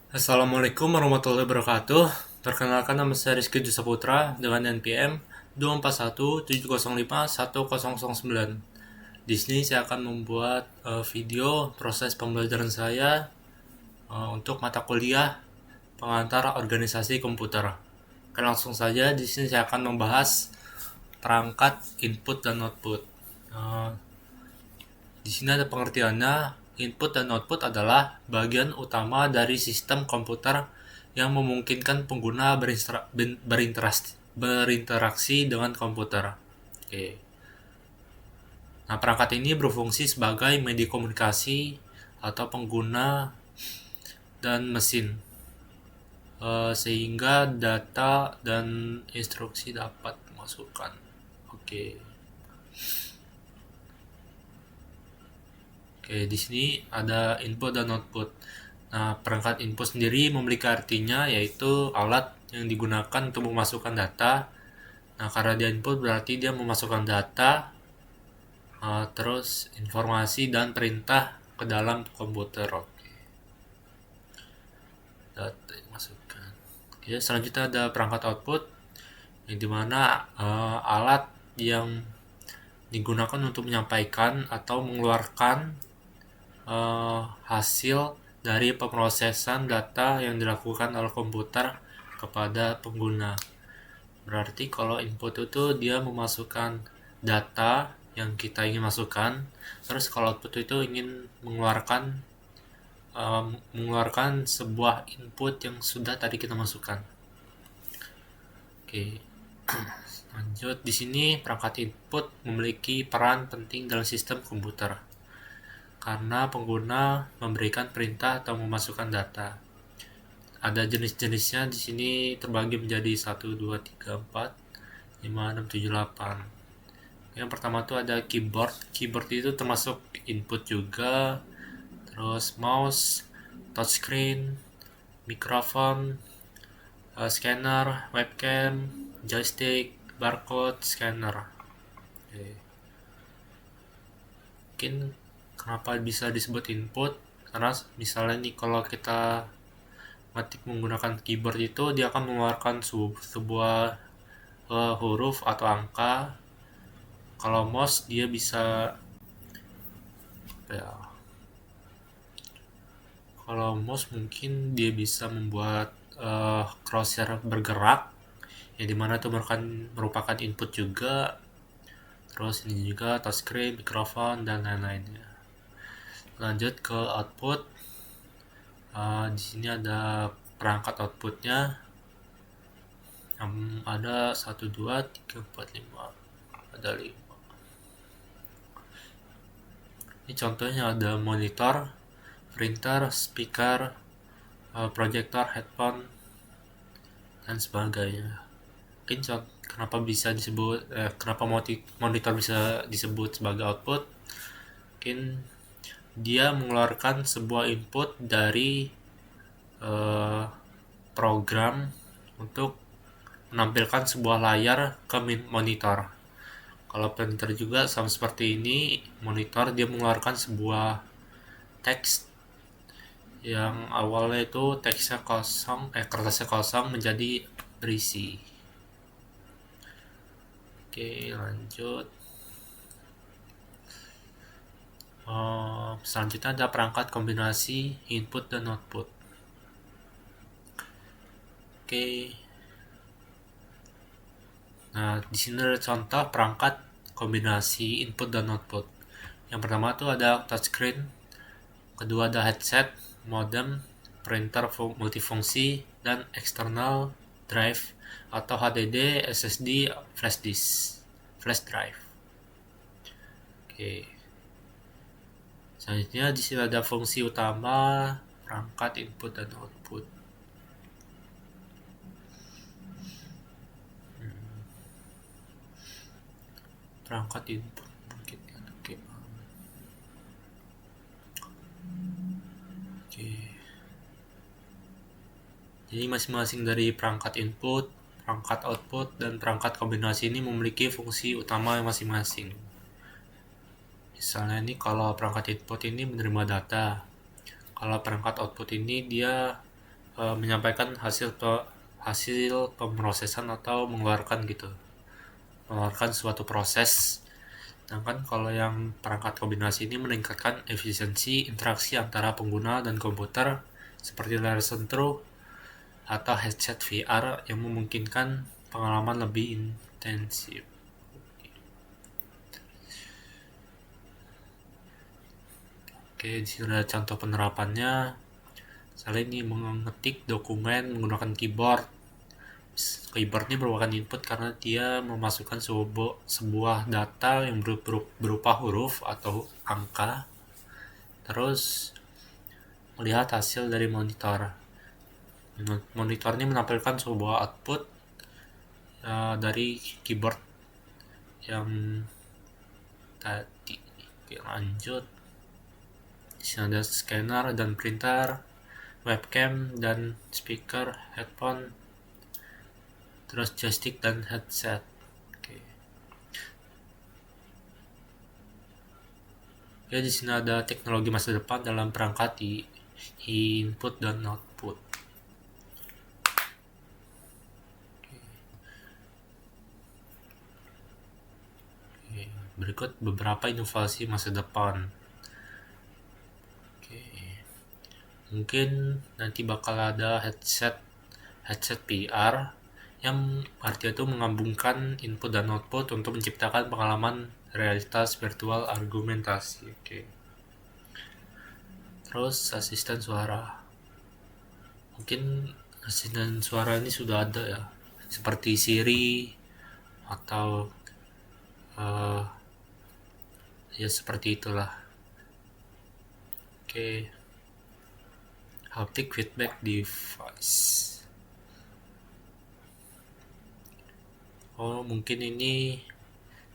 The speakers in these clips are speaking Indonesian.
Assalamualaikum warahmatullahi wabarakatuh. Perkenalkan, nama saya Rizky Jusaputra dengan NPM 24170510009. Di sini saya akan membuat video proses pembelajaran saya untuk mata kuliah pengantar organisasi komputer. Oke, langsung saja di sini saya akan membahas perangkat input dan output. Eh, di sini ada pengertiannya. Input dan output adalah bagian utama dari sistem komputer yang memungkinkan pengguna berinteraksi dengan komputer. Oke. Nah, perangkat ini berfungsi sebagai media komunikasi atau pengguna dan mesin, sehingga data dan instruksi dapat dimasukkan. Oke. Oke, di sini ada input dan output. Nah, perangkat input sendiri memiliki artinya yaitu alat yang digunakan untuk memasukkan data. Nah, karena dia input berarti dia memasukkan data, terus informasi dan perintah ke dalam komputer. Oke, data dimasukkan. Oke, selanjutnya ada perangkat output, yang dimana alat yang digunakan untuk menyampaikan atau mengeluarkan hasil dari pemrosesan data yang dilakukan oleh komputer kepada pengguna. Berarti kalau input itu dia memasukkan data yang kita ingin masukkan, terus kalau output itu ingin mengeluarkan sebuah input yang sudah tadi kita masukkan. Oke. Lanjut, di sini perangkat input memiliki peran penting dalam sistem komputer karena pengguna memberikan perintah atau memasukkan data. Ada jenis-jenisnya di sini terbagi menjadi 1, 2, 3, 4, 5, 6, 7, 8. Yang pertama tuh ada keyboard. Keyboard itu termasuk input juga. Terus mouse, touchscreen, mikrofon, scanner, webcam, joystick, barcode, scanner. Oke. Mungkin kenapa bisa disebut input? Karena misalnya nih kalau kita ngetik menggunakan keyboard itu dia akan mengeluarkan sebuah huruf atau angka. Kalau mouse dia bisa ya, kalau mouse mungkin dia bisa membuat crosshair bergerak, yang dimana itu merupakan input juga. Terus ini juga touchscreen, mikrofon, dan lain-lainnya. Lanjut ke output. Di sini ada perangkat outputnya. Ada 1, 2, 3, 4, 5. Ada 5. Ini contohnya ada monitor, printer, speaker, projector, headphone, dan sebagainya. Mungkin kenapa monitor bisa disebut sebagai output? Mungkin dia mengeluarkan sebuah input dari program untuk menampilkan sebuah layar ke monitor. Kalau printer juga sama seperti ini, monitor dia mengeluarkan sebuah teks yang awalnya itu teksnya kosong, kertasnya kosong menjadi berisi. Oke, lanjut. Selanjutnya ada perangkat kombinasi input dan output. Oke. Nah, di sini ada contoh perangkat kombinasi input dan output. Yang pertama tuh ada touchscreen, kedua ada headset, modem, printer multifungsi, dan external drive atau HDD, SSD, flash disk, flash drive. Oke. Selanjutnya di sini ada fungsi utama perangkat input dan output. Perangkat input mungkin ya. Oke. Jadi masing-masing dari perangkat input, perangkat output, dan perangkat kombinasi ini memiliki fungsi utama masing-masing. Misalnya ini kalau perangkat input ini menerima data, kalau perangkat output ini dia menyampaikan hasil pemrosesan atau mengeluarkan suatu proses. Sedangkan kalau yang perangkat kombinasi ini meningkatkan efisiensi interaksi antara pengguna dan komputer seperti layar sentuh atau headset VR yang memungkinkan pengalaman lebih intensif. Oke, di sini ada contoh penerapannya. Misalnya ini mengetik dokumen menggunakan keyboard. Keyboard ini merupakan input karena dia memasukkan sebuah data yang berupa huruf atau angka, terus melihat hasil dari monitor. Monitor ini menampilkan sebuah output dari keyboard yang tadi. Oke, lanjut. Di sini ada scanner dan printer, webcam dan speaker, headphone, terus joystick dan headset. Oke, di sini ada teknologi masa depan dalam perangkat input dan output. Oke, berikut beberapa inovasi masa depan. Oke, mungkin nanti bakal ada headset VR yang artinya itu menggabungkan input dan output untuk menciptakan pengalaman realitas virtual argumentasi. Oke. Terus asisten suara. Mungkin asisten suara ini sudah ada ya, seperti Siri atau ya seperti itulah. Oke. Haptic feedback device. Oh, mungkin ini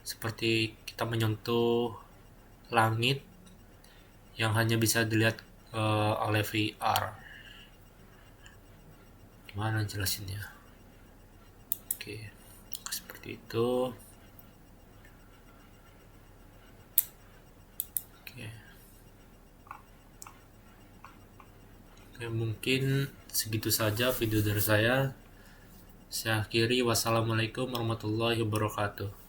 seperti kita menyentuh langit yang hanya bisa dilihat oleh VR. Gimana jelasinnya? Oke, seperti itu. Oke, mungkin segitu saja video dari saya. Saya akhiri. Wassalamualaikum warahmatullahi wabarakatuh.